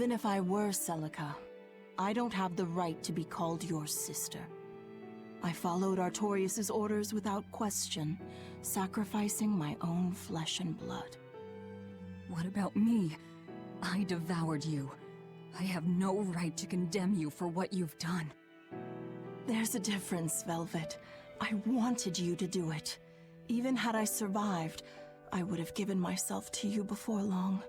Even if I were Celica, I don't have the right to be called your sister. I followed Artorius' orders without question, sacrificing my own flesh and blood. What about me? I devoured you. I have no right to condemn you for what you've done. There's a difference, Velvet. I wanted you to do it. Even had I survived, I would have given myself to you before long.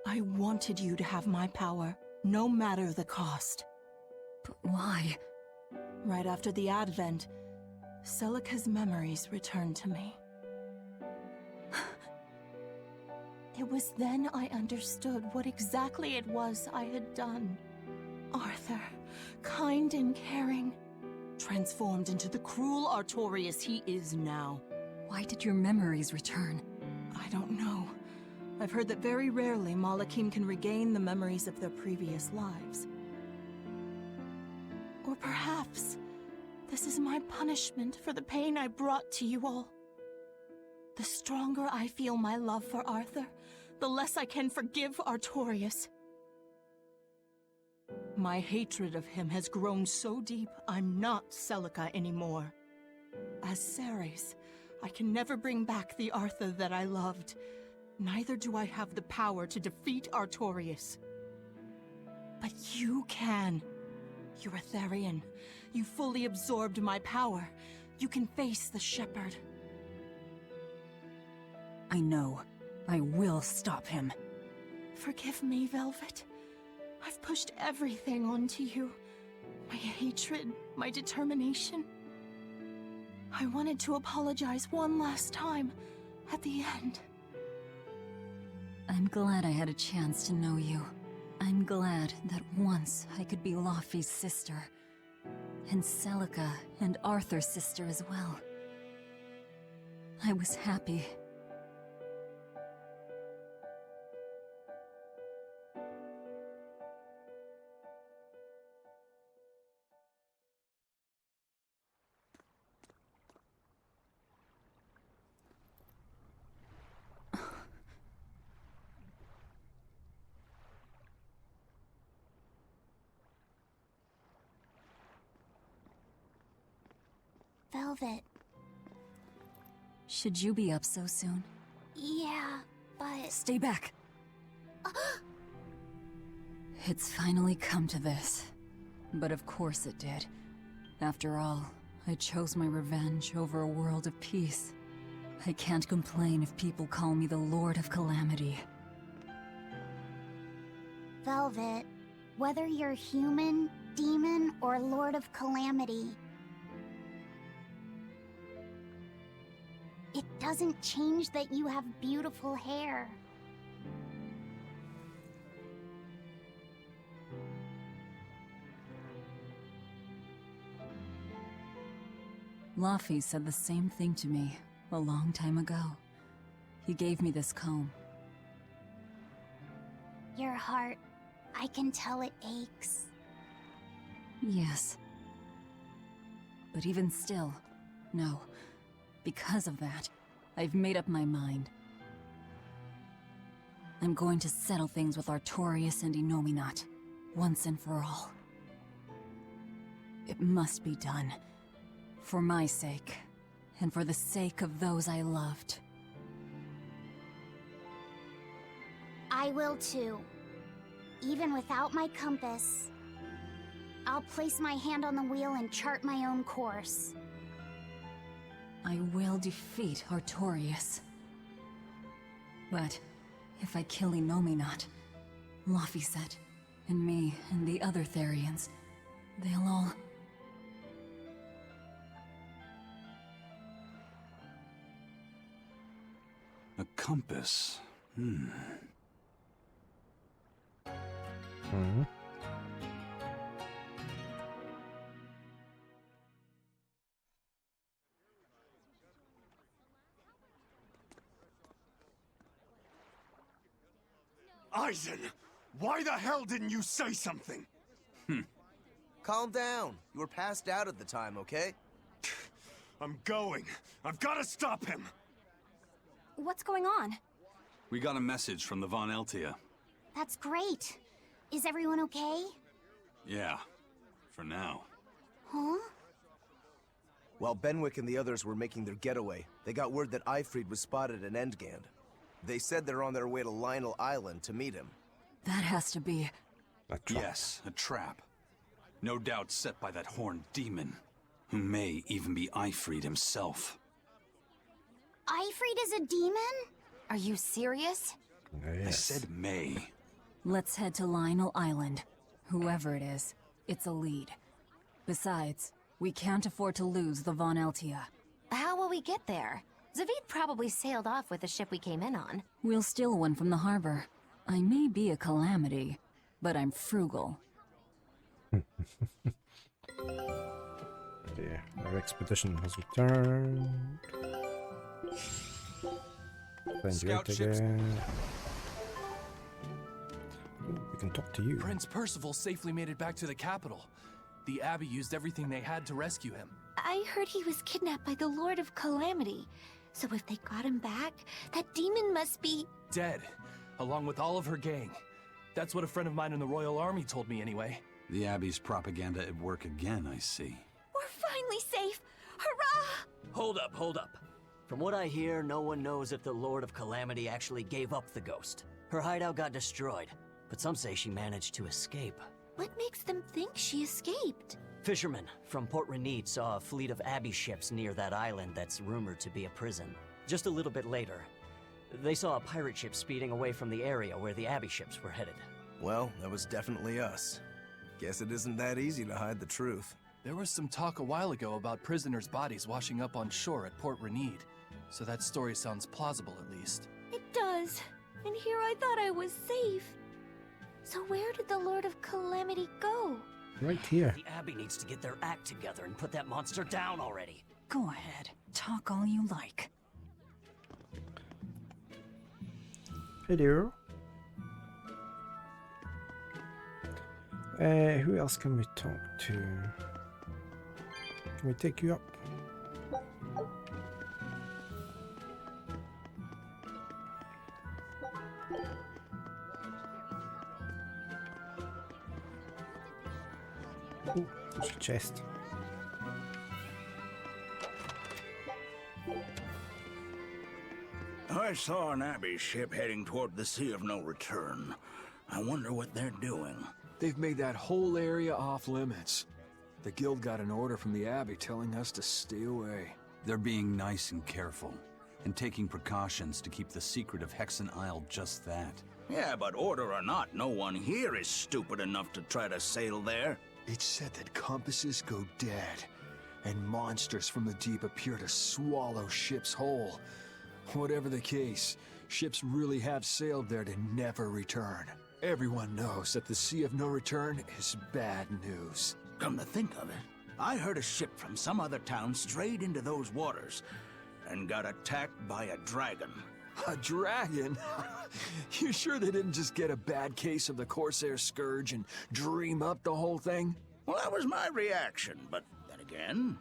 I wanted you to have my power, no matter the cost. But why? Right after the Advent, Celica's memories returned to me. It was then I understood what exactly it was I had done. Arthur, kind and caring, transformed into the cruel Artorius he is now. Why did your memories return? I don't know. I've heard that very rarely Malakim can regain the memories of their previous lives. Or perhaps this is my punishment for the pain I brought to you all. The stronger I feel my love for Arthur, the less I can forgive Artorius. My hatred of him has grown so deep, I'm not Celica anymore. As Ceres, I can never bring back the Arthur that I loved. Neither do I have the power to defeat Artorius. But you can. You're a Therian. You fully absorbed my power. You can face the Shepherd. I know. I will stop him. Forgive me, Velvet. I've pushed everything onto you. My hatred, my determination. I wanted to apologize one last time, at the end. I'm glad I had a chance to know you. I'm glad that once I could be Laufey's sister. And Celica and Arthur's sister as well. I was happy. Velvet. Should you be up so soon? Yeah, but... Stay back! It's finally come to this. But of course it did. After all, I chose my revenge over a world of peace. I can't complain if people call me the Lord of Calamity. Velvet, whether you're human, demon, or Lord of Calamity, it doesn't change that you have beautiful hair. Laufey said the same thing to me a long time ago. He gave me this comb. Your heart, I can tell it aches. Yes. But even still, no. Because of that, I've made up my mind. I'm going to settle things with Artorius and Innominat, once and for all. It must be done. For my sake, and for the sake of those I loved. I will too. Even without my compass, I'll place my hand on the wheel and chart my own course. I will defeat Artorius. But if I kill Innominat, Laufey said, and me and the other Therians, they'll all... A compass. Eisen! Why the hell didn't you say something? Calm down. You were passed out at the time, okay? I'm going. I've got to stop him! What's going on? We got a message from the Von Eltia. That's great. Is everyone okay? Yeah, for now. Huh? While Benwick and the others were making their getaway, they got word that Eifried was spotted in Endgand. They said they're on their way to Lionel Island to meet him. That has to be... A trap. Yes, a trap. No doubt set by that horned demon, who may even be Eifried himself. Eifried is a demon? Are you serious? Yes. I said may. Let's head to Lionel Island. Whoever it is, it's a lead. Besides, we can't afford to lose the Von Eltia. How will we get there? Zavid probably sailed off with the ship we came in on. We'll steal one from the harbor. I may be a calamity, but I'm frugal. Yeah, our expedition has returned. Find you Scout out ships. again. Ooh, we can talk to you. Prince Percival safely made it back to the capital. The Abbey used everything they had to rescue him. I heard he was kidnapped by the Lord of Calamity. So if they got him back, that demon must be... Dead, along with all of her gang. That's what a friend of mine in the Royal Army told me anyway. The Abbey's propaganda at work again, I see. We're finally safe! Hurrah! Hold up. From what I hear, no one knows if the Lord of Calamity actually gave up the ghost. Her hideout got destroyed, but some say she managed to escape. What makes them think she escaped? Fishermen from Port Renede saw a fleet of Abbey ships near that island that's rumored to be a prison. Just a little bit later, they saw a pirate ship speeding away from the area where the Abbey ships were headed. Well, that was definitely us. Guess it isn't that easy to hide the truth. There was some talk a while ago about prisoners' bodies washing up on shore at Port Renede. So that story sounds plausible, at least. It does. And here I thought I was safe. So where did the Lord of Calamity go? Right here. The Abbey needs to get their act together and put that monster down already. Go ahead. Talk all you like. Hello. Who else can we talk to? Can we take you up? Oh, there's a chest. I saw an Abbey ship heading toward the Sea of No Return. I wonder what they're doing. They've made that whole area off limits. The guild got an order from the Abbey telling us to stay away. They're being nice and careful, and taking precautions to keep the secret of Hexen Isle just that. Yeah, but order or not, no one here is stupid enough to try to sail there. It's said that compasses go dead, and monsters from the deep appear to swallow ships whole. Whatever the case, ships really have sailed there to never return. Everyone knows that the Sea of No Return is bad news. Come to think of it, I heard a ship from some other town strayed into those waters and got attacked by a dragon. A dragon? You sure they didn't just get a bad case of the Corsair Scourge and dream up the whole thing? Well, that was my reaction, but then again,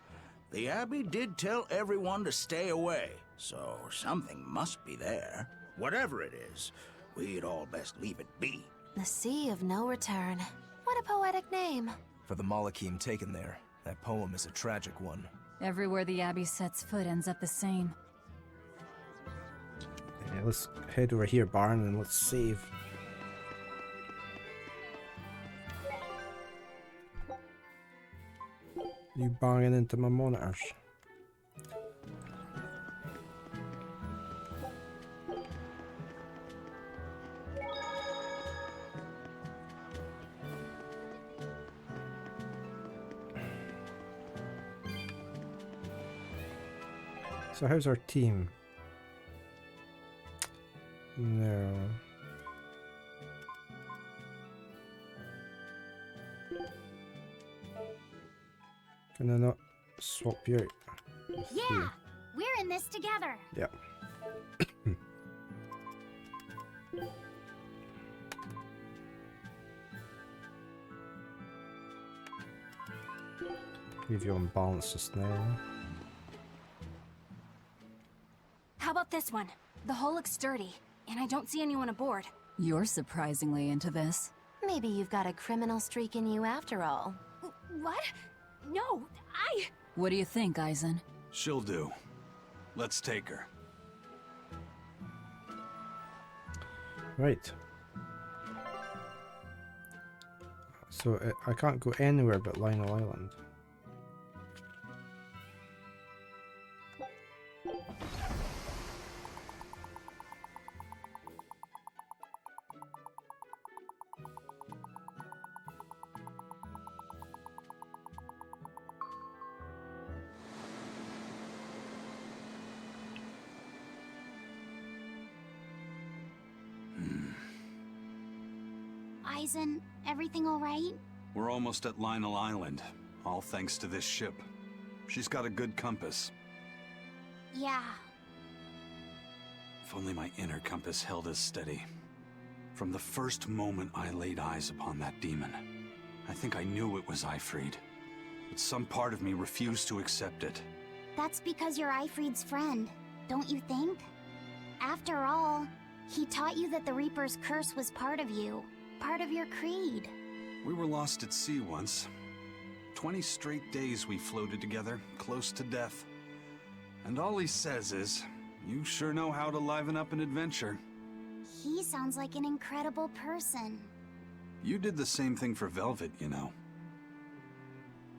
the Abbey did tell everyone to stay away, so something must be there. Whatever it is, we'd all best leave it be. The Sea of No Return. What a poetic name. For the Malachim taken there, that poem is a tragic one. Everywhere the Abbey sets foot ends up the same. Yeah, let's head over here, Baron, and let's save. You banging into my monitors. So how's our team? No. Can I not swap you out? Let's Yeah, see. we're in this together. Yeah. Leave you on balance just now. How about this one? The hull looks sturdy, and I don't see anyone aboard. You're surprisingly into this. Maybe you've got a criminal streak in you after all. What? No, What do you think, Aizen? She'll do. Let's take her. Right. So I can't go anywhere but Lionel Island. Aizen, everything all right? We're almost at Lionel Island, all thanks to this ship. She's got a good compass. Yeah. If only my inner compass held as steady. From the first moment I laid eyes upon that demon, I think I knew it was Ifrid. But some part of me refused to accept it. That's because you're Ifrid's friend, don't you think? After all, he taught you that the Reaper's curse was part of you. Part of your creed. We were lost at sea once. 20 straight days we floated together, close to death. And all he says is, you sure know how to liven up an adventure. He sounds like an incredible person. You did the same thing for Velvet, you know.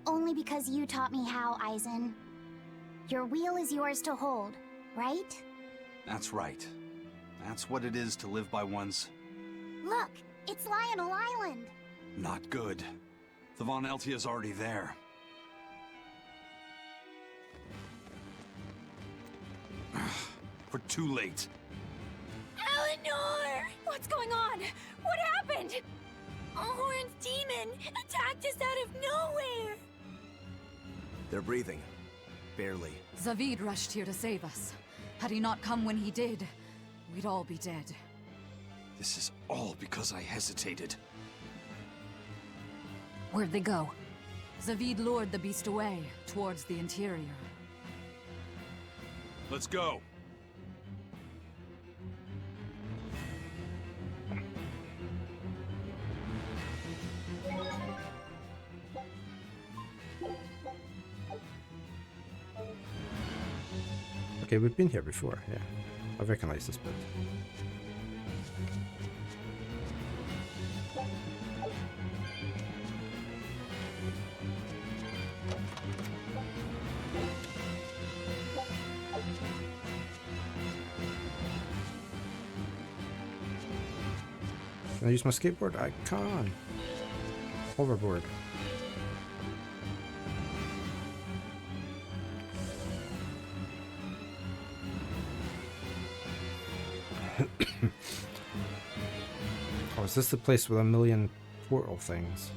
Only because you taught me how, Aizen. Your wheel is yours to hold, right? That's right. That's what it is to live by one's... Look! It's Lionel Island! Not good. The Von Eltia's already there. We're too late. Eleanor! What's going on? What happened? A horned demon attacked us out of nowhere! They're breathing. Barely. Zavid rushed here to save us. Had he not come when he did, we'd all be dead. This is all because I hesitated. Where'd they go? Zavid lured the beast away, towards the interior. Let's go. Okay, we've been here before, yeah. I recognize this bit. Can I use my skateboard? I can. Hoverboard. Oh, is this the place with a million portal things?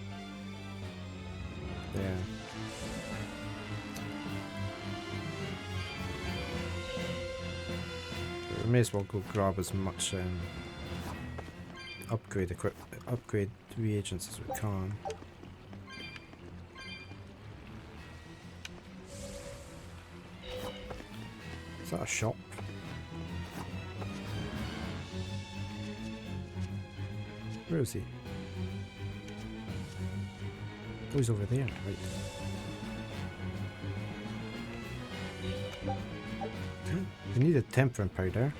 Yeah. We may as well go grab as much upgrade reagents as we can. Is that a shop? Where is he? Oh, he's over there, right. We need a tempering powder.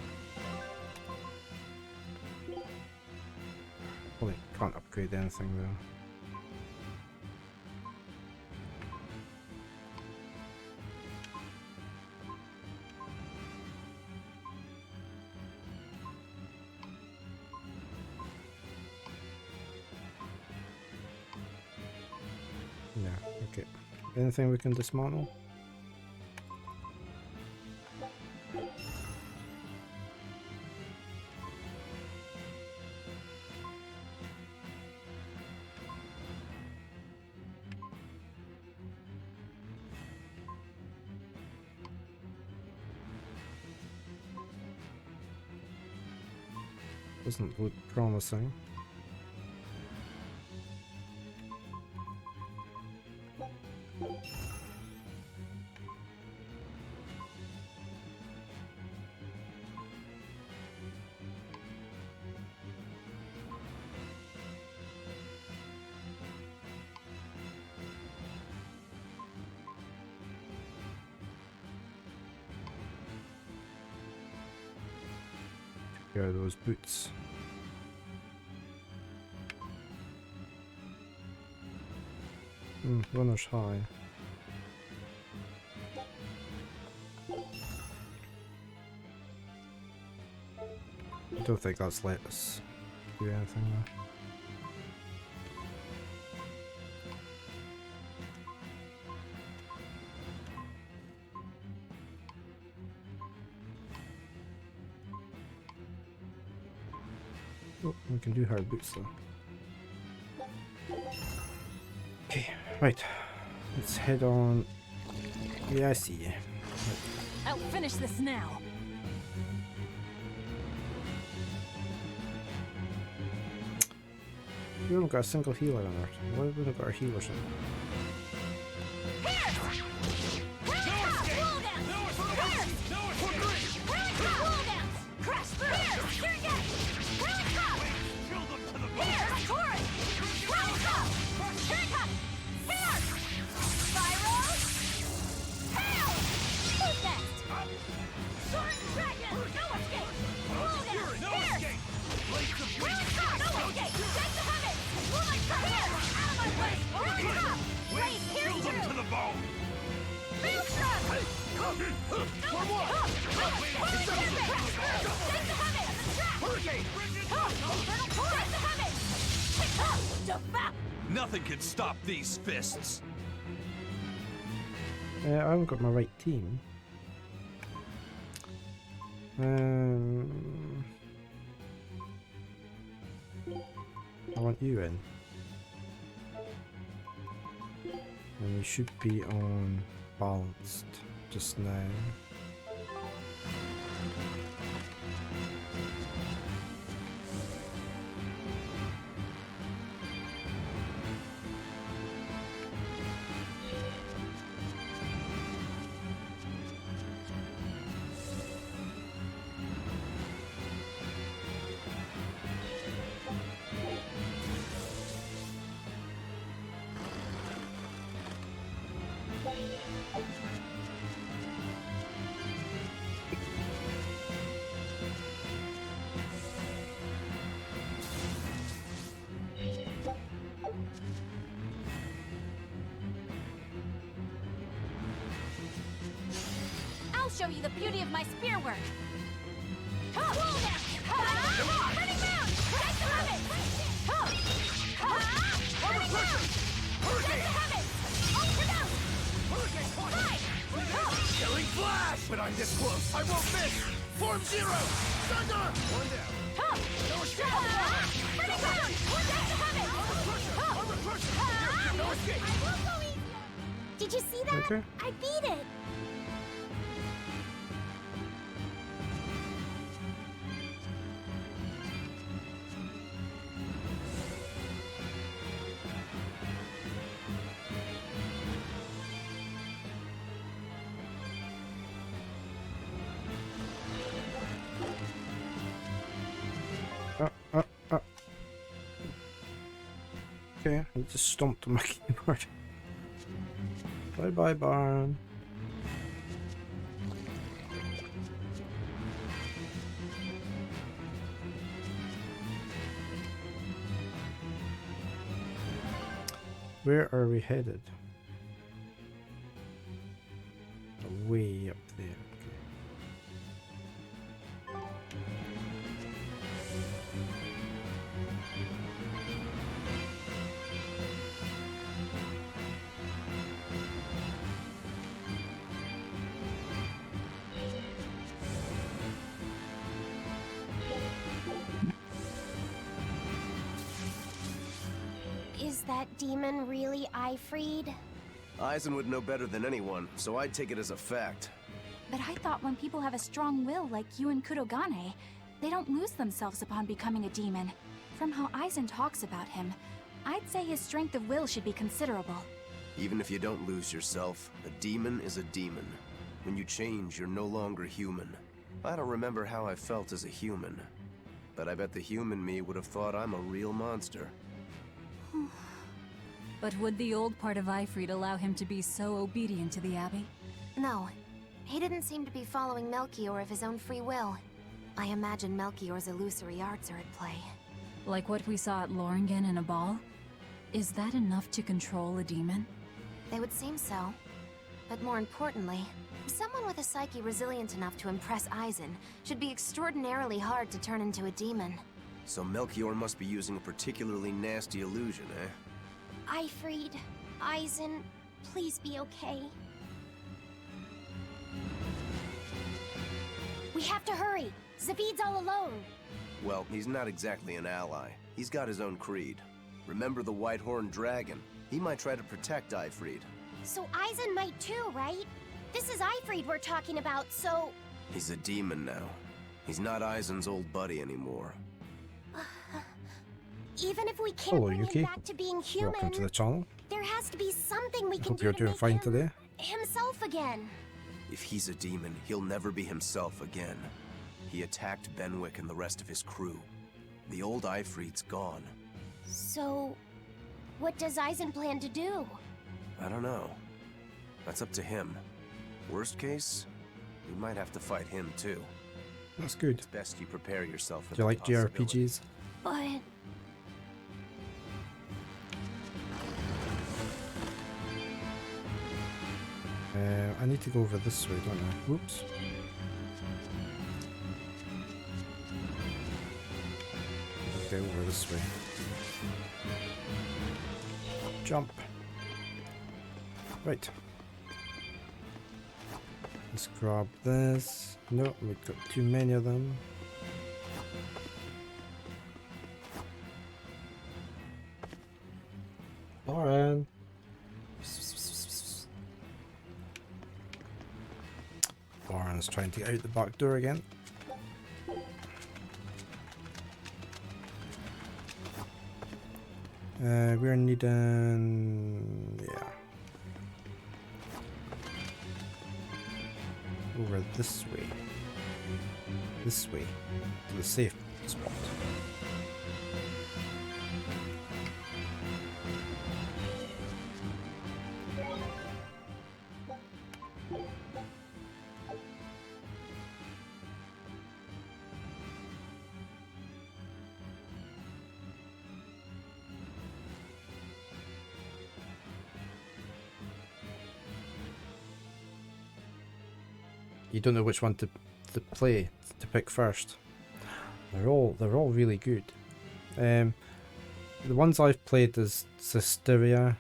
Well, I can't upgrade anything though. Yeah, okay. Anything we can dismantle? Doesn't look promising. Here are those boots. Runner's high. I don't think that's let us do anything there. Oh, we can do hard boots though. Okay, right. Let's head on. Yeah, I see you. I'll finish this now. We haven't got a single healer on Earth. Why have we not got our healers in? Nothing can stop these fists. I haven't got my right team. I want you in. And you should be on balanced just now. I'll show you the beauty of my spear work. Killing flash! But I'm this close. I won't miss! Form zero! Thunder! One down. No escape! No escape! Did you see that? Okay. I beat it! Okay, I just stomped on my keyboard. Bye bye, Barn. Where are we headed? Way up there. Is that demon really Ifried? Eisen would know better than anyone, so I'd take it as a fact. But I thought when people have a strong will like you and Kurogane, they don't lose themselves upon becoming a demon. From how Eisen talks about him, I'd say his strength of will should be considerable. Even if you don't lose yourself, a demon is a demon. When you change, you're no longer human. I don't remember how I felt as a human, but I bet the human me would have thought I'm a real monster. But would the old part of Ifried allow him to be so obedient to the Abbey? No. He didn't seem to be following Melchior of his own free will. I imagine Melchior's illusory arts are at play. Like what we saw at Loringen in a ball? Is that enough to control a demon? They would seem so. But more importantly, someone with a psyche resilient enough to impress Eisen should be extraordinarily hard to turn into a demon. So Melchior must be using a particularly nasty illusion, eh? Eifried, Eisen, please be okay. We have to hurry. Zavid's all alone. Well, he's not exactly an ally. He's got his own creed. Remember the White-Horned Dragon? He might try to protect Eifried. So Eisen might too, right? This is Eifried we're talking about, so... He's a demon now. He's not Eisen's old buddy anymore. Even if we can't Hello, bring Yuki. him back to being human, Welcome to the channel. there has to be something we I can hope do you're to doing make fine him today. himself again. If he's a demon, he'll never be himself again. He attacked Benwick and the rest of his crew. The old Eifried's gone. So, what does Eisen plan to do? I don't know. That's up to him. Worst case, we might have to fight him too. That's good. It's best you prepare yourself for Do you the like possibility. JRPGs? But... I need to go over this way, don't I? Whoops. Okay, over this way. Jump. Right. Let's grab this. No, we've got too many of them. Lauren. Lauren's trying to get out the back door again. We're needing... yeah. Over this way. This way. To the safe spot. You don't know which one to pick first. They're all really good. The ones I've played is Berseria,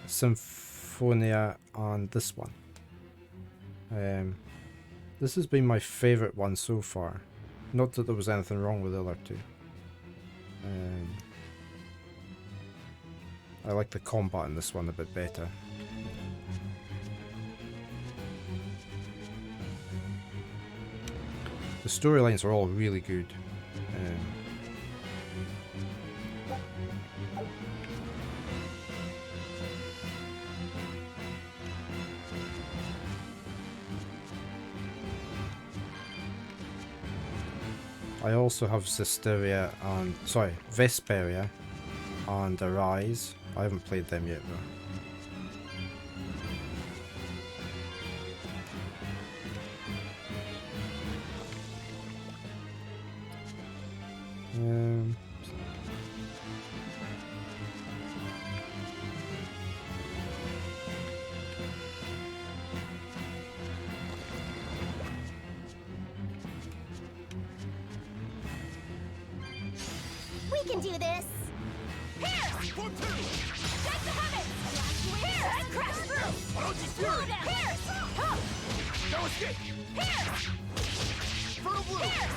Symphonia, and this one. This has been my favourite one so far. Not that there was anything wrong with the other two. I like the combat in this one a bit better. The storylines are all really good. I also have Vesperia and Arise. I haven't played them yet though. We can do this! Here! For two! Take the helmet! Here! And crash through! Slow down! Here! Huh! No escape! Here! Fertile blue! Here!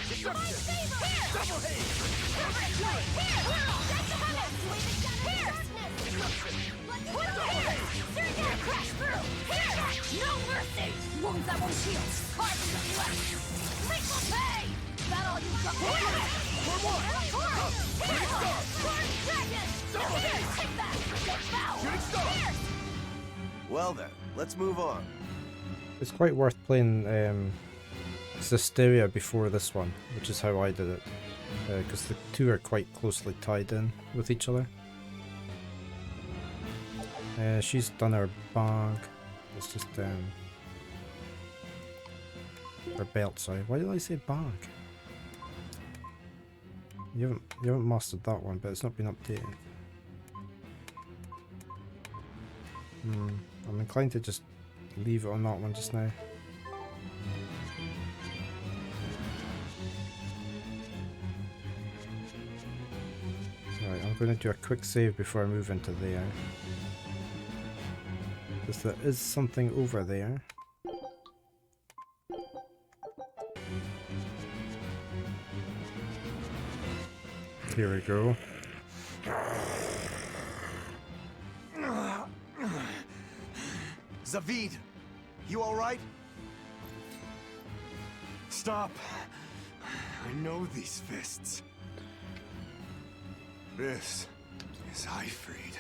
Destruction! Here! Double haze! Perfect play! Here! Take the helmet! Here! Destruction! What the haze! Here! Crash through! Here! No mercy! Wounds that won't heal! Carve in the flesh! Lethal pay! That all you got? Here! For one! Here! Dragon! Double haze! Take that! Get foul! Shooting star! Here! Well then, let's move on. It's quite worth playing Berseria before this one, which is how I did it, because the two are quite closely tied in with each other. She's done her bag. Let's just Or belt, sorry. Why did I say bag? You haven't mastered that one, but it's not been updated. I'm inclined to just leave it on that one just now. Right, I'm going to do a quick save before I move into there. Because there is something over there. Here we go. Zavid, you alright? Stop. I know these fists. This is Ifrid.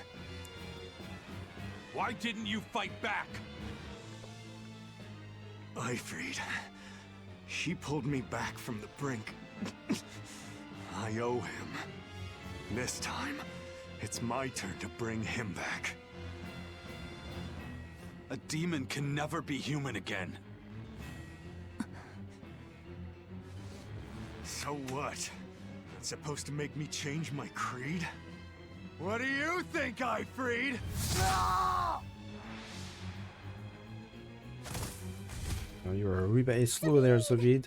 Why didn't you fight back? Ifrid. She pulled me back from the brink. I owe him. This time, it's my turn to bring him back. A demon can never be human again. So what? It's supposed to make me change my creed? What do you think, Ifrid? Oh, you were a wee bit slow there, Zavid.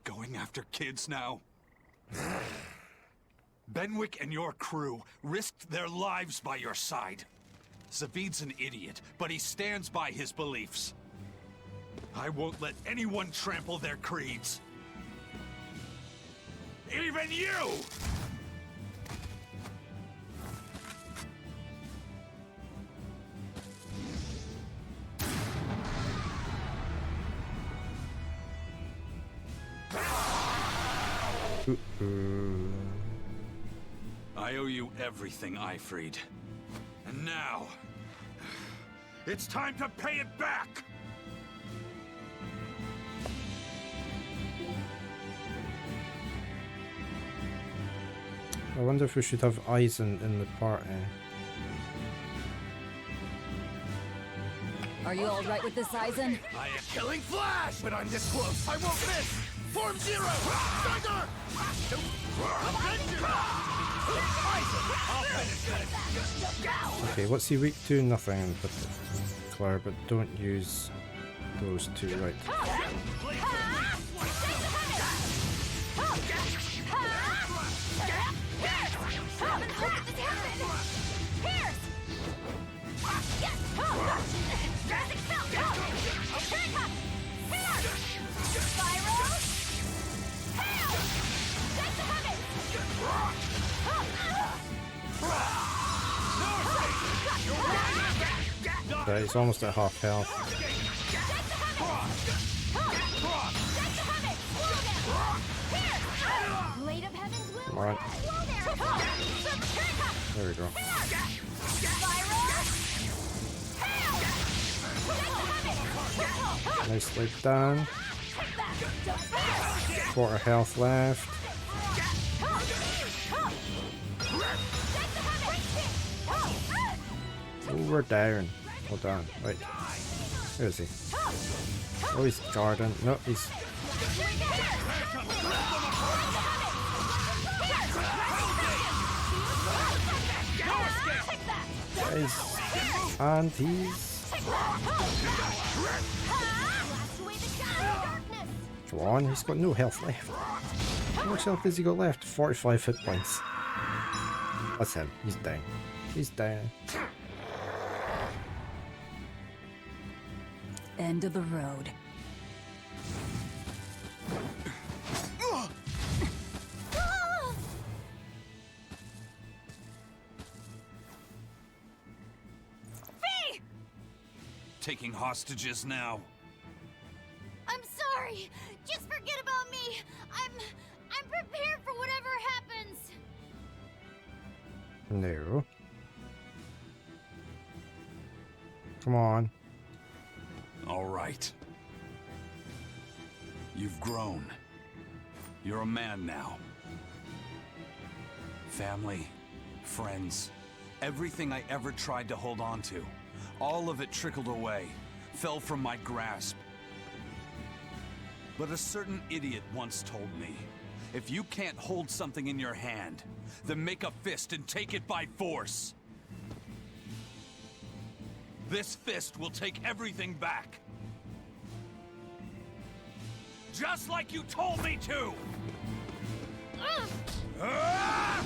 Going after kids now? Benwick and your crew risked their lives by your side. Zavid's an idiot, but he stands by his beliefs. I won't let anyone trample their creeds. Even you! I owe you everything, Ifrid. And now, it's time to pay it back! I wonder if we should have Eisen in the party. Are you all right with this, Eisen? I am killing Flash, but I'm this close. I won't miss. Form Zero. Thunder. Okay, what's he weak to? Nothing but Claire, but don't use those two, right? Right, he's almost at half health. Come on. There we go. Nicely done. Quarter health left. Oh, we're down. Hold on. Wait. Where is he? Oh, he's guarding. No, he's... And he's... Come on, he's got no health left. How much health has he got left? 45 hit points. That's him. He's down. He's down. End of the road. Taking hostages now. I'm sorry. Just forget about me. I'm prepared for whatever happens. No. Come on. All right. You've grown. You're a man now. Family, friends, everything I ever tried to hold on to. All of it trickled away, fell from my grasp. But a certain idiot once told me, if you can't hold something in your hand, then make a fist and take it by force. This fist will take everything back. Just like you told me to! Ah!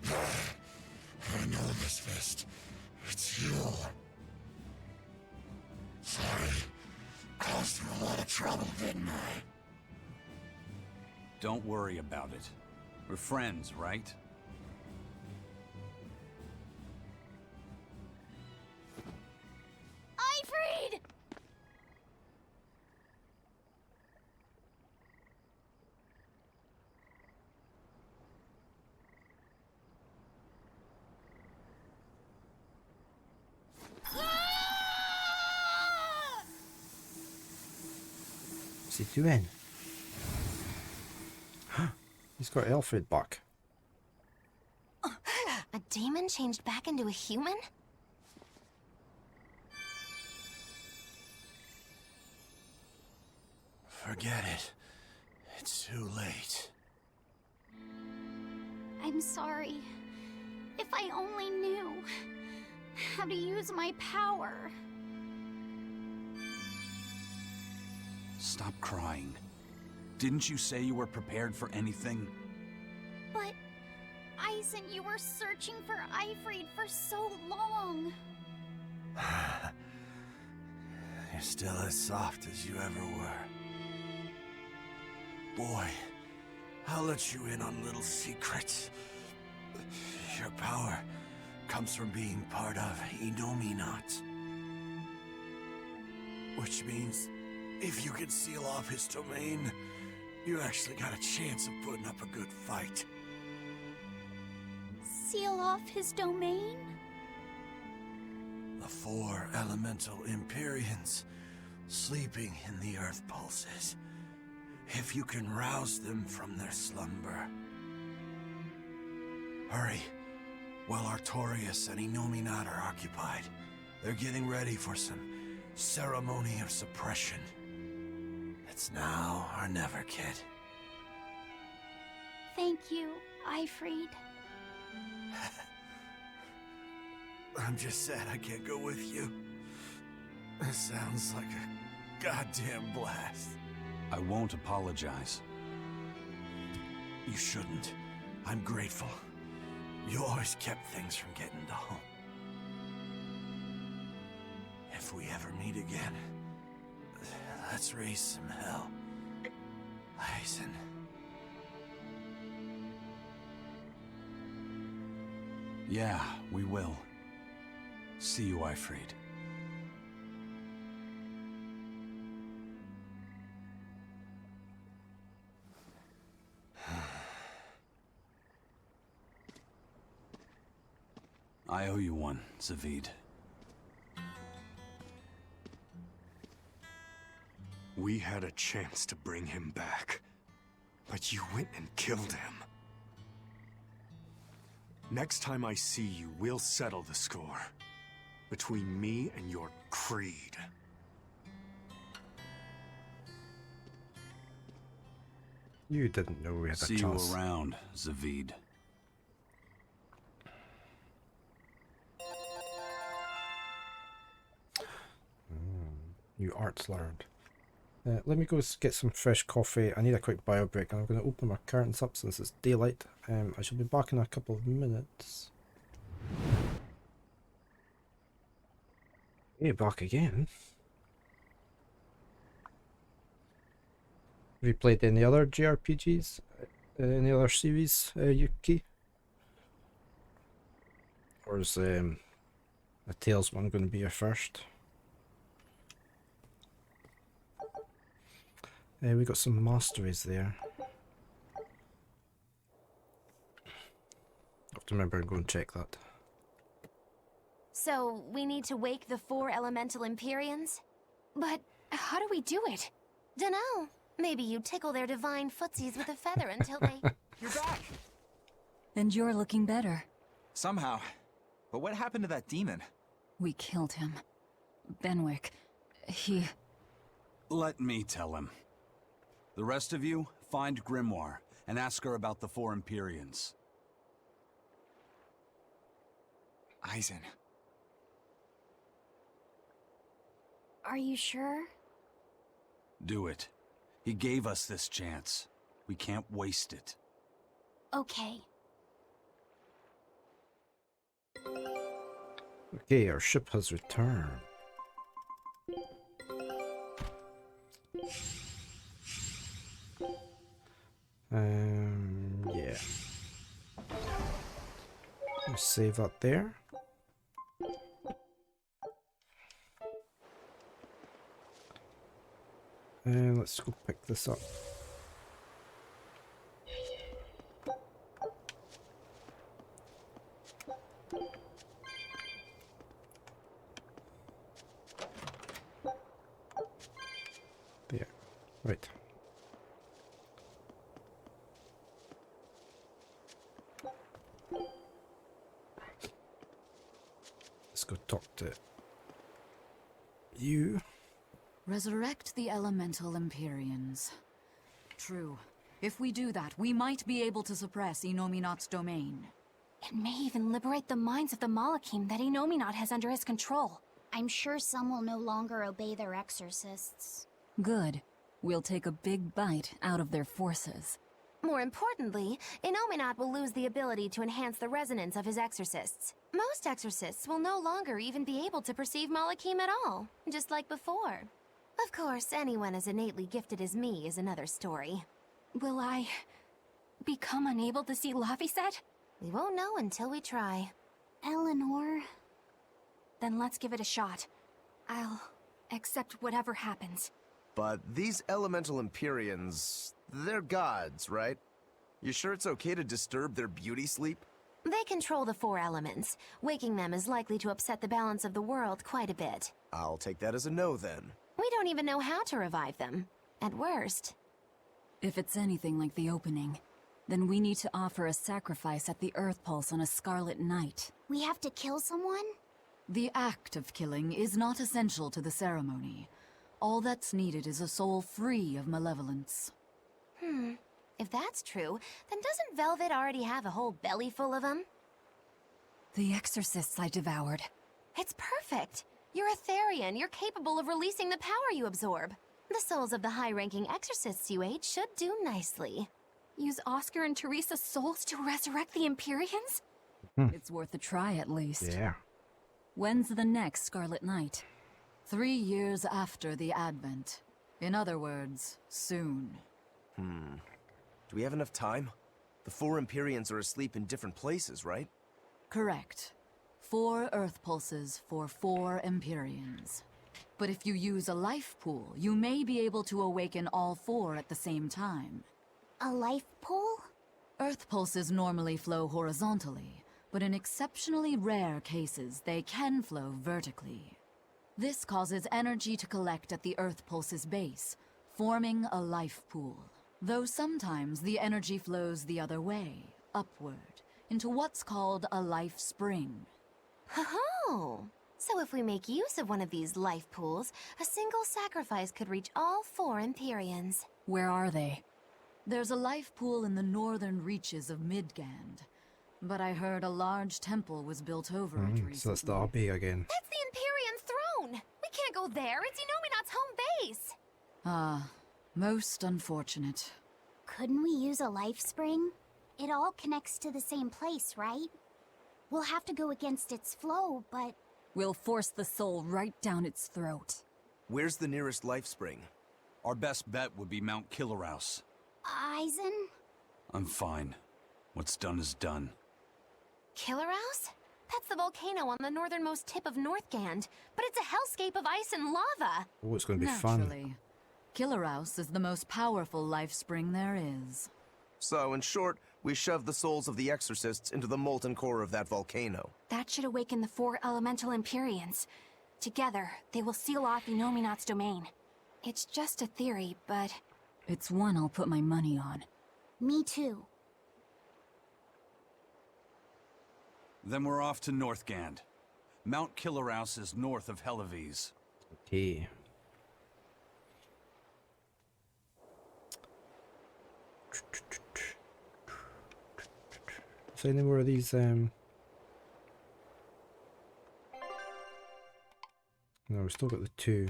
I know this fist. It's you. Sorry. Caused you a lot of trouble, didn't I? Don't worry about it. We're friends, right? Ifrid! What's he doing? He's got Alfred back. A demon changed back into a human? Forget it. It's too late. I'm sorry. If I only knew how to use my power. Stop crying. Didn't you say you were prepared for anything? But, Eisen, you were searching for Ifrid for so long. You're still as soft as you ever were. Boy, I'll let you in on little secrets. Your power comes from being part of Innominat. Which means, if you can seal off his domain, you actually got a chance of putting up a good fight. Seal off his domain? The 4 elemental Empyreans sleeping in the earth pulses. If you can rouse them from their slumber. Hurry, while Artorias and Innominat are occupied. They're getting ready for some ceremony of suppression. It's now or never, kid. Thank you, Ifrid. I'm just sad I can't go with you. It sounds like a goddamn blast. I won't apologize. You shouldn't. I'm grateful. You always kept things from getting dull. If we ever meet again, let's raise some hell. Eisen. Yeah, we will. See you, Ifrid. I owe you one, Zavid. We had a chance to bring him back, but you went and killed him. Next time I see you, we'll settle the score. Between me and your creed. You didn't know we had a See chance. you around, Zavid. New arts learned. Let me go get some fresh coffee. I need a quick bio break, and I'm going to open my curtains up since it's daylight. I shall be back in a couple of minutes. Hey, back again. Have you played any other JRPGs? Any other series, Yuki? Or is a Tales one going to be your first? We got some masteries there. Have to remember and go and check that. So, we need to wake the 4 elemental Empyreans? But how do we do it? Dunno. Maybe you tickle their divine footsies with a feather until they... You're back! And you're looking better. Somehow. But what happened to that demon? We killed him. Benwick, he... Let me tell him. The rest of you, find Grimoire and ask her about the 4 Empyreans. Eisen. Are you sure? Do it. He gave us this chance. We can't waste it. Okay. Okay, our ship has returned. Yeah. Let's save that there. And let's go pick this up. There. Right. Let's go talk to you. Resurrect the elemental Empyreans. True. If we do that, we might be able to suppress Inominat's domain. It may even liberate the minds of the Malachim that Inominat has under his control. I'm sure some will no longer obey their exorcists. Good. We'll take a big bite out of their forces. More importantly, Inominat will lose the ability to enhance the resonance of his exorcists. Most exorcists will no longer even be able to perceive Malachim at all, just like before. Of course, anyone as innately gifted as me is another story. Will I... become unable to see Laphicet? We won't know until we try. Eleanor... Then let's give it a shot. I'll accept whatever happens. But these elemental Empyreans, they're gods, right? You sure it's okay to disturb their beauty sleep? They control the 4 elements. Waking them is likely to upset the balance of the world quite a bit. I'll take that as a no then. We don't even know how to revive them. At worst. If it's anything like the opening, then we need to offer a sacrifice at the Earth Pulse on a Scarlet Night. We have to kill someone? The act of killing is not essential to the ceremony. All that's needed is a soul free of malevolence. If that's true, then doesn't Velvet already have a whole belly full of them? The exorcists I devoured. It's perfect! You're a Therian. You're capable of releasing the power you absorb. The souls of the high-ranking exorcists you ate should do nicely. Use Oscar and Teresa's souls to resurrect the Empyreans? It's worth a try at least. Yeah. When's the next Scarlet Night? 3 years after the Advent. In other words, soon. Do we have enough time? The 4 Empyreans are asleep in different places, right? Correct. 4 Earth Pulses for 4 Empyreans. But if you use a life pool, you may be able to awaken all 4 at the same time. A life pool? Earth Pulses normally flow horizontally, but in exceptionally rare cases, they can flow vertically. This causes energy to collect at the Earth Pulse's base, forming a life pool. Though sometimes the energy flows the other way, upward, into what's called a life spring. Oh! So if we make use of one of these life pools, a single sacrifice could reach all 4 Empyreans. Where are they? There's a life pool in the northern reaches of Midgand. But I heard a large temple was built over it recently. So that's the Abbey again. That's the Empyrean throne! We can't go there, it's Inominat's home base! Ah, most unfortunate. Couldn't we use a life spring? It all connects to the same place, right? We'll have to go against its flow, but... We'll force the soul right down its throat. Where's the nearest life spring? Our best bet would be Mount Killerhouse. Eisen? I'm fine. What's done is done. Killerhouse? That's the volcano on the northernmost tip of Northgand, but it's a hellscape of ice and lava! Oh, it's going to be Naturally. fun. Killerhouse is the most powerful life spring there is. So, in short, we shove the souls of the exorcists into the molten core of that volcano. That should awaken the 4 elemental Empyreans. Together, they will seal off Inominat's domain. It's just a theory, but... It's one I'll put my money on. Me too. Then we're off to Northgand. Mount Killerhouse is north of Helavis. Okay. Is there any more of these, No, we've still got the 2.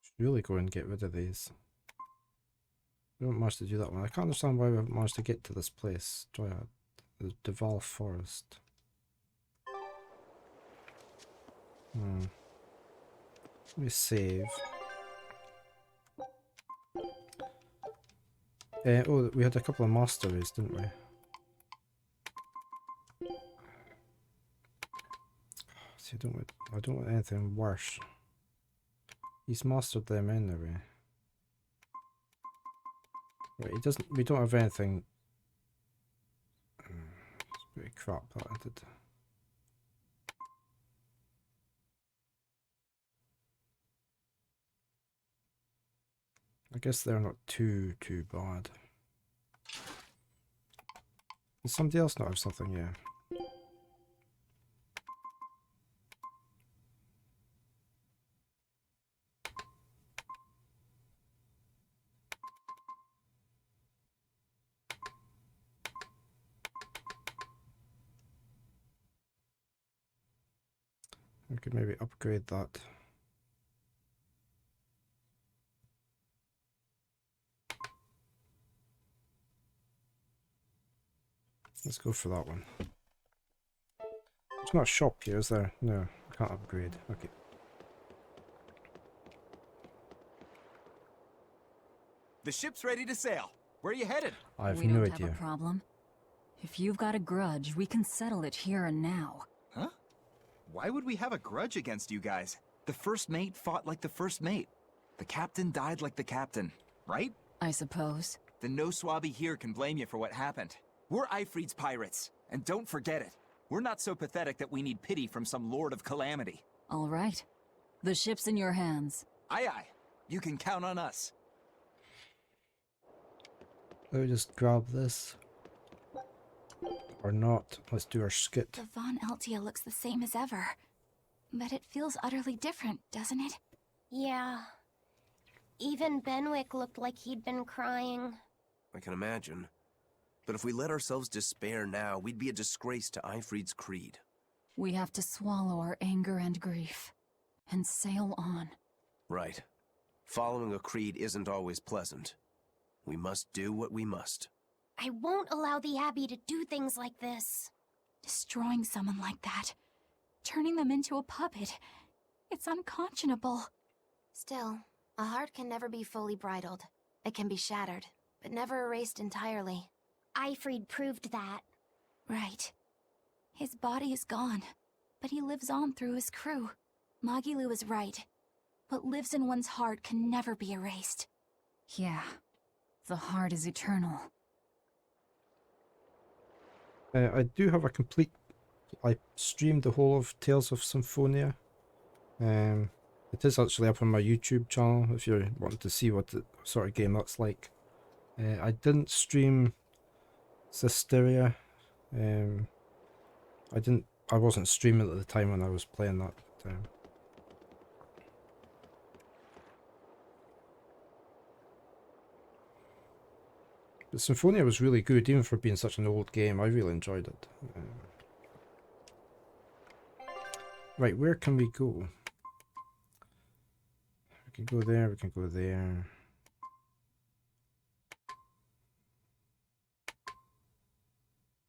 Should really go and get rid of these. We don't manage to do that one. I can't understand why we haven't managed to get to this place. Dryad. The Duval Forest. Let me save. Oh, we had a couple of masteries, didn't we? See, I don't want anything worse. He's mastered them anyway. Wait, he doesn't. We don't have anything. It's pretty crap that I did. I guess they're not too bad. Does somebody else not have something? Yeah. We could maybe upgrade that. Let's go for that one. There's not a shop here, is there? No, I can't upgrade. Okay. The ship's ready to sail. Where are you headed? I have we no don't idea. have a problem. If you've got a grudge, we can settle it here and now. Huh? Why would we have a grudge against you guys? The first mate fought like the first mate. The captain died like the captain, right? I suppose. Then no swabby here can blame you for what happened. We're Ifrit's pirates, and don't forget it. We're not so pathetic that we need pity from some lord of calamity. All right. The ship's in your hands. Aye aye. You can count on us. Let me just grab this. Or not. Let's do our skit. The Von Eltia looks the same as ever. But it feels utterly different, doesn't it? Yeah. Even Benwick looked like he'd been crying. I can imagine. But if we let ourselves despair now, we'd be a disgrace to Ifrit's creed. We have to swallow our anger and grief. And sail on. Right. Following a creed isn't always pleasant. We must do what we must. I won't allow the Abbey to do things like this. Destroying someone like that. Turning them into a puppet. It's unconscionable. Still, a heart can never be fully bridled. It can be shattered, but never erased entirely. Ifrit proved that. Right. His body is gone, but he lives on through his crew. Magilu is right. What lives in one's heart can never be erased. Yeah. The heart is eternal. I do have a complete... I streamed the whole of Tales of Symphonia. It is actually up on my YouTube channel if you're wanting to see what the sort of game that's like. I didn't stream Berseria. I wasn't streaming at the time when I was playing that. But Symphonia was really good, even for being such an old game. I really enjoyed it. Right, where can we go? We can go there, we can go there.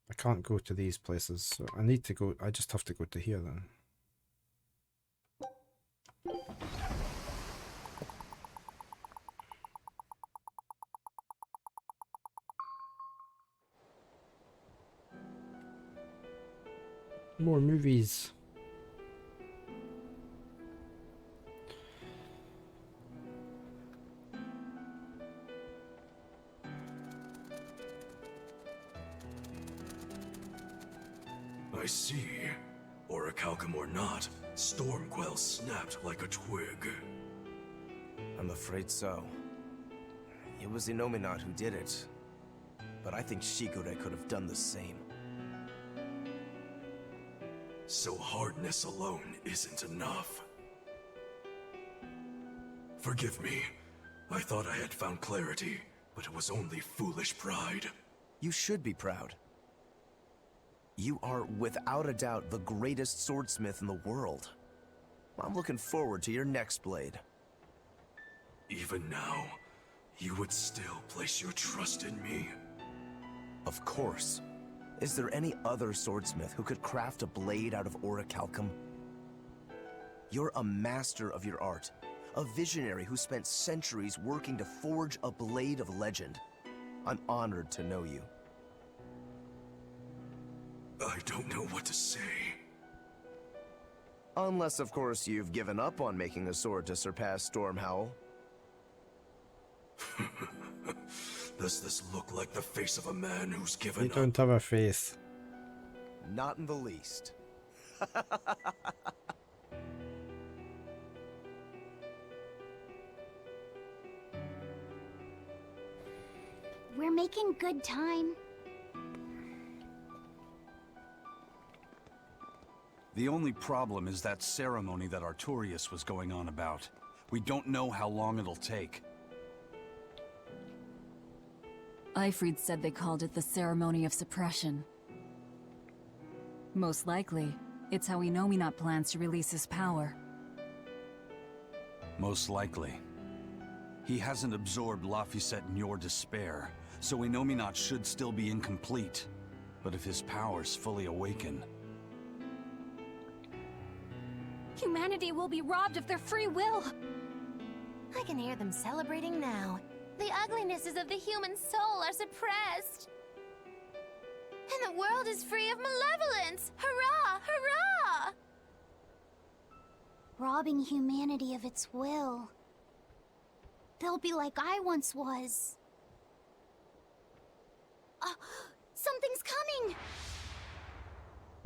I can't go to these places, so I need to go, I just have to go to here then. More movies. I see. Orichalcum or not, Stormquell snapped like a twig. I'm afraid so. It was Inominat who did it. but I think Shigure could have done the same. So hardness alone isn't enough. Forgive me. I thought I had found clarity, but it was only foolish pride. You should be proud. You are, without a doubt, the greatest swordsmith in the world. I'm looking forward to your next blade. Even now, you would still place your trust in me. Of course. Is there any other swordsmith who could craft a blade out of orichalcum? You're a master of your art, a visionary who spent centuries working to forge a blade of legend. I'm honored to know you. I don't know what to say. Unless, of course, you've given up on making a sword to surpass Stormhowl. Does this look like the face of a man who's given You up? don't have a face. Not in the least. We're making good time. The only problem is that ceremony that Artorias was going on about. We don't know how long it'll take. Ifrid said they called it the Ceremony of Suppression. Most likely, it's how Inominat plans to release his power. Most likely. He hasn't absorbed Laphicet in your despair, so Inominat should still be incomplete. But if his powers fully awaken... Humanity will be robbed of their free will! I can hear them celebrating now. The uglinesses of the human soul are suppressed. And the world is free of malevolence! Hurrah! Hurrah! Robbing humanity of its will. They'll be like I once was. Something's coming!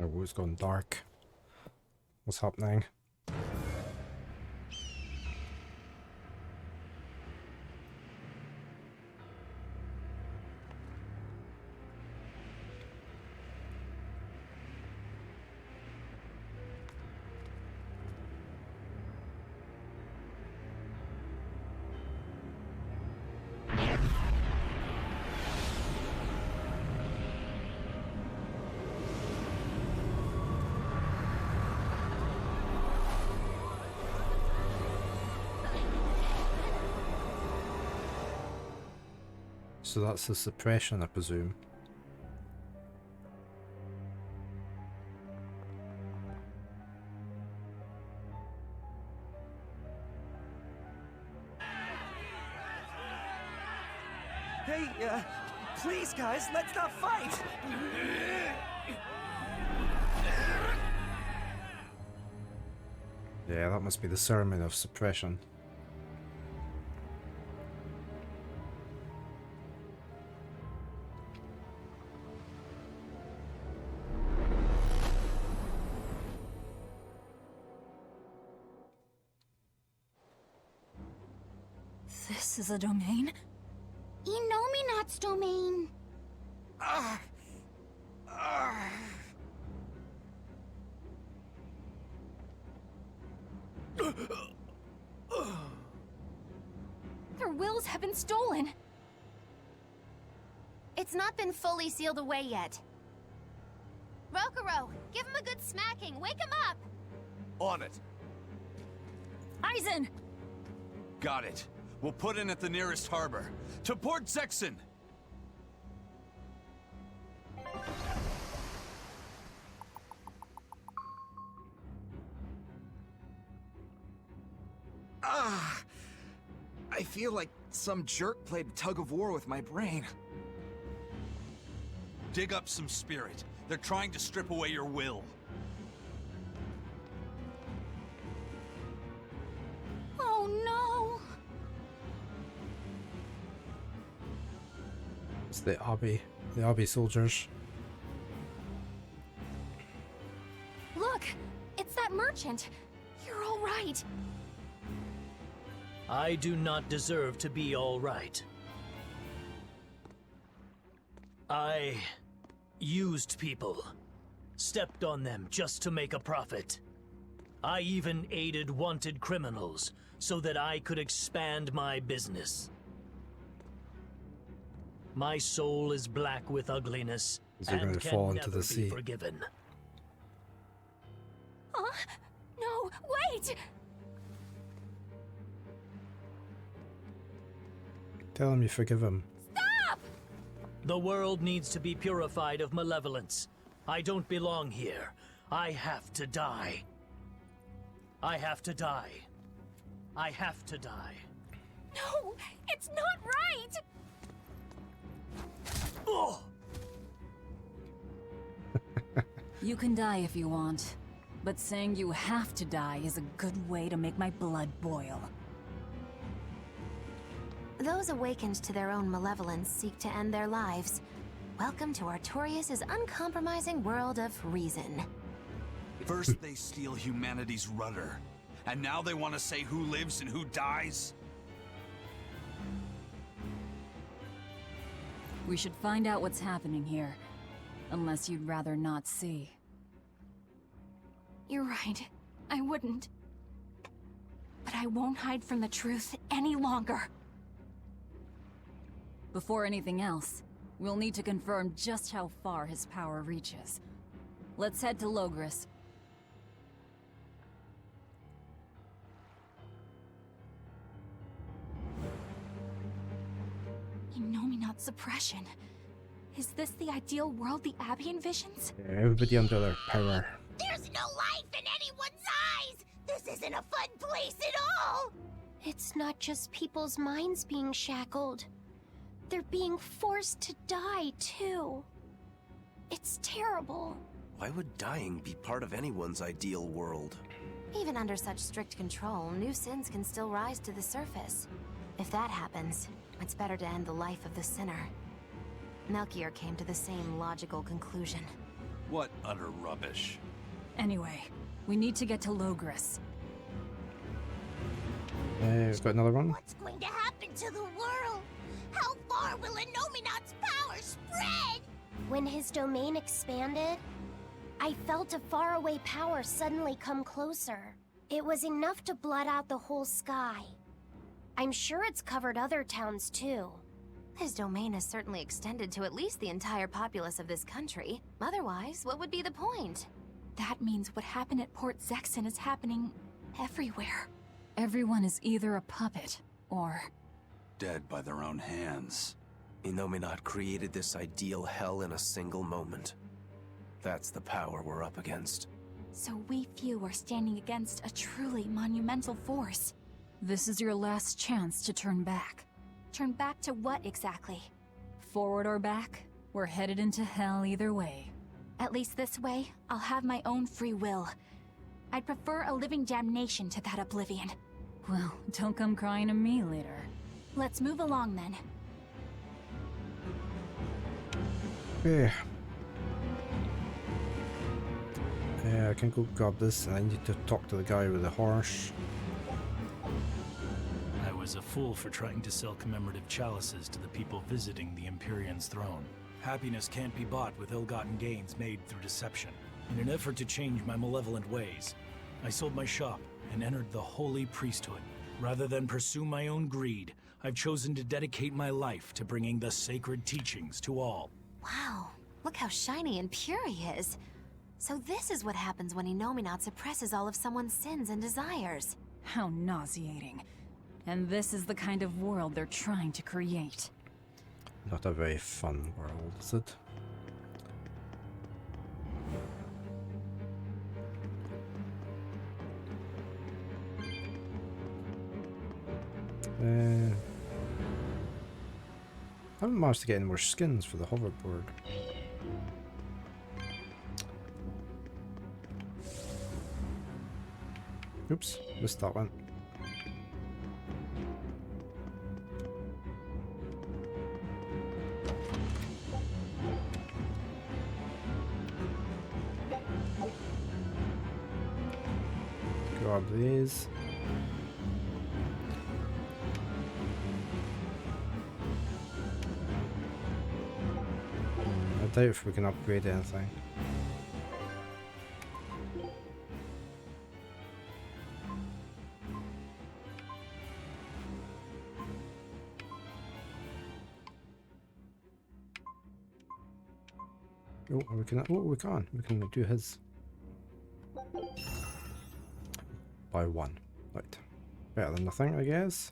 Oh, it's gone dark. What's happening? So that's the suppression, I presume. Hey, please guys, let's not fight! Yeah, that must be the ceremony of suppression. This is a domain? Inominat's domain. Their wills have been stolen! It's not been fully sealed away yet. Rokuro, give him a good smacking. Wake him up! On it! Aizen! Got it. We'll put in at the nearest harbor. To Port Zexen! I feel like some jerk played tug of war with my brain. Dig up some spirit. They're trying to strip away your will. Oh no! It's the Abbey soldiers. Look! It's that merchant! You're all right! I do not deserve to be all right. I used people. Stepped on them just to make a profit. I even aided wanted criminals so that I could expand my business. My soul is black with ugliness They're going and to fall can into never the be sea. forgiven. No, wait! Tell him you forgive him. Stop! The world needs to be purified of malevolence. I don't belong here. I have to die. I have to die. I have to die. No, it's not right! Oh! You can die if you want, but saying you have to die is a good way to make my blood boil. Those awakened to their own malevolence seek to end their lives. Welcome to Artorias' uncompromising world of reason. First they steal humanity's rudder, and now they want to say who lives and who dies? We should find out what's happening here, unless you'd rather not see. You're right. I wouldn't. But I won't hide from the truth any longer. Before anything else, we'll need to confirm just how far his power reaches. Let's head to Logris. Innominate suppression. Is this the ideal world the Abbey envisions? Yeah, everybody under their power. There's no life in anyone's eyes! This isn't a fun place at all! It's not just people's minds being shackled. They're being forced to die, too. It's terrible. Why would dying be part of anyone's ideal world? Even under such strict control, new sins can still rise to the surface. If that happens, it's better to end the life of the sinner. Melchior came to the same logical conclusion. What utter rubbish. Anyway, we need to get to Logris. We've got another one. What's going to happen to the world? How far will Innominate's power spread? When his domain expanded, I felt a faraway power suddenly come closer. It was enough to blot out the whole sky. I'm sure it's covered other towns too. His domain has certainly extended to at least the entire populace of this country. Otherwise, what would be the point? That means what happened at Port Zexon is happening everywhere. Everyone is either a puppet, or... dead by their own hands. Innominate created this ideal hell in a single moment. That's the power we're up against. So we few are standing against a truly monumental force. This is your last chance to turn back. Turn back to what exactly? Forward or back, we're headed into hell either way. At least this way, I'll have my own free will. I'd prefer a living damnation to that oblivion. Well, don't come crying to me later. Let's move along then. Yeah. Yeah, I can go grab this, and I need to talk to the guy with the horse. I was a fool for trying to sell commemorative chalices to the people visiting the Empyrean's throne. Happiness can't be bought with ill-gotten gains made through deception. In an effort to change my malevolent ways, I sold my shop and entered the holy priesthood. Rather than pursue my own greed, I've chosen to dedicate my life to bringing the sacred teachings to all. Wow, look how shiny and pure he is. So this is what happens when Innominate suppresses all of someone's sins and desires. How nauseating. And this is the kind of world they're trying to create. Not a very fun world, is it? I haven't managed to get any more skins for the hoverboard. Oops, missed that one. Grab these. doubt if we can upgrade anything. Oh, we can. Oh, we can. We can do his by one. Right, better than nothing, I guess.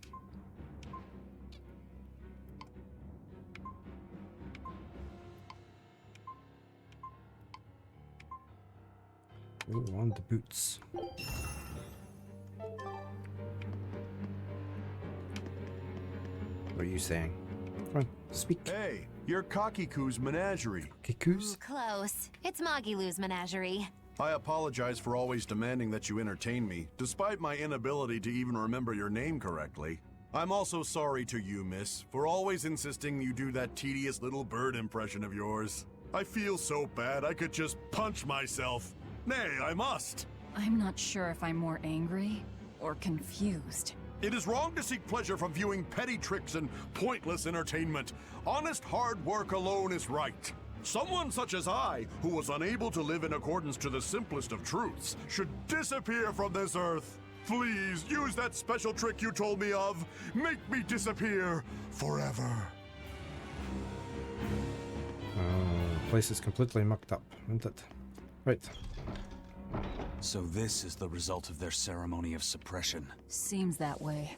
Oh, on the boots. What are you saying? Come on, speak. Hey, you're Kakiku's menagerie. Kakiku's? Close. It's Magilu's menagerie. I apologize for always demanding that you entertain me, despite my inability to even remember your name correctly. I'm also sorry to you, miss, for always insisting you do that tedious little bird impression of yours. I feel so bad I could just punch myself. Nay, I must. I'm not sure if I'm more angry or confused. It is wrong to seek pleasure from viewing petty tricks and pointless entertainment. Honest hard work alone is right. Someone such as I, who was unable to live in accordance to the simplest of truths, should disappear from this earth. Please, use that special trick you told me of. Make me disappear forever. The place is completely mucked up, isn't it? Right. So this is the result of their ceremony of suppression. Seems that way.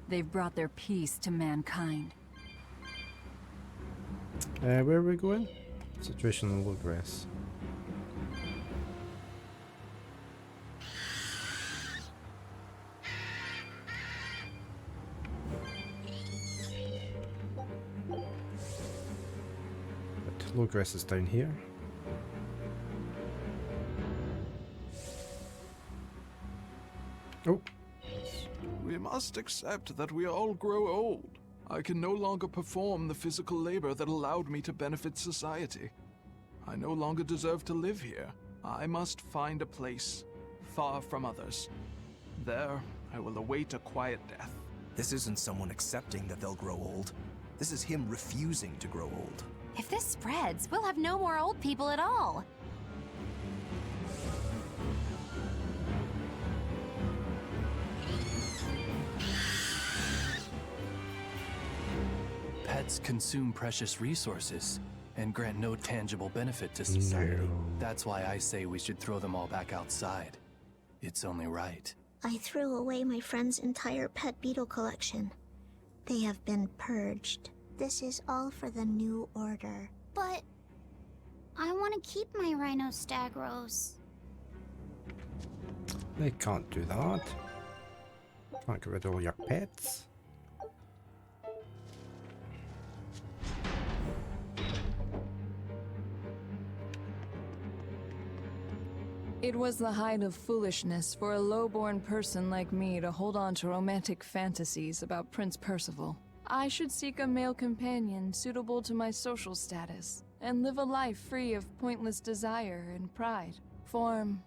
They've brought their peace to mankind. Where are we going? Situation in Logress. But Logress is down here. Oh. We must accept that we all grow old. I can no longer perform the physical labor that allowed me to benefit society. I no longer deserve to live here. I must find a place far from others. There, I will await a quiet death. This isn't someone accepting that they'll grow old. This is him refusing to grow old. If this spreads, we'll have no more old people at all. Pets consume precious resources and grant no tangible benefit to society. No. That's why I say we should throw them all back outside. It's only right. I threw away my friend's entire pet beetle collection. They have been purged. This is all for the new order. But I want to keep my rhinostagros. They can't do that. Can't get rid of all your pets. It was the height of foolishness for a low-born person like me to hold on to romantic fantasies about Prince Percival. I should seek a male companion suitable to my social status, and live a life free of pointless desire and pride. Form,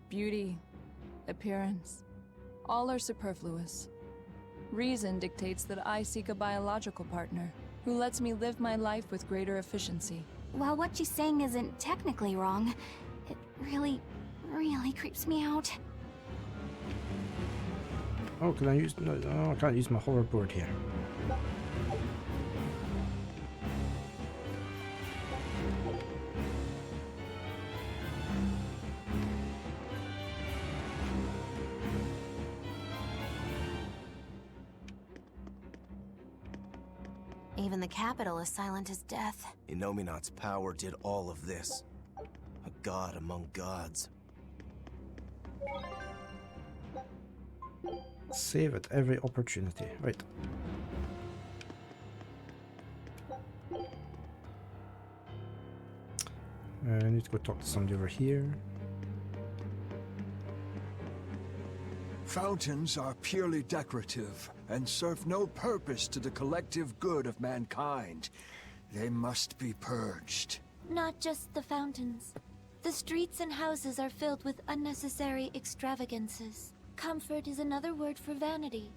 beauty, appearance, all are superfluous. Reason dictates that I seek a biological partner, who lets me live my life with greater efficiency. While what she's saying isn't technically wrong, it really creeps me out. Oh, can I use... No, I can't use my hoverboard here. Even the capital is silent as death. Innominat's power did all of this. A god among gods. Save at every opportunity. Right. I need to go talk to somebody over here. Fountains are purely decorative and serve no purpose to the collective good of mankind. They must be purged. Not just the fountains. The streets and houses are filled with unnecessary extravagances. Comfort is another word for vanity.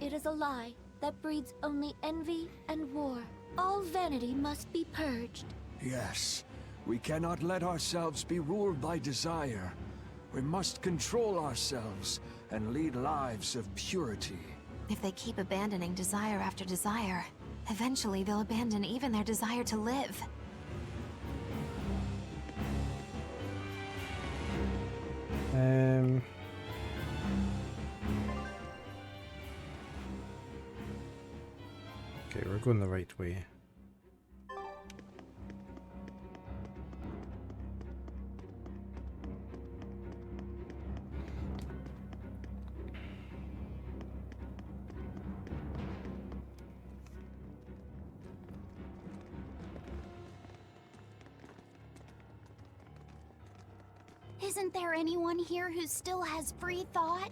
It is a lie that breeds only envy and war. All vanity must be purged. Yes, We cannot let ourselves be ruled by desire. We must control ourselves and lead lives of purity. If they keep abandoning desire after desire, eventually they'll abandon even their desire to live. Okay, we're going the right way. Isn't there anyone here who still has free thought?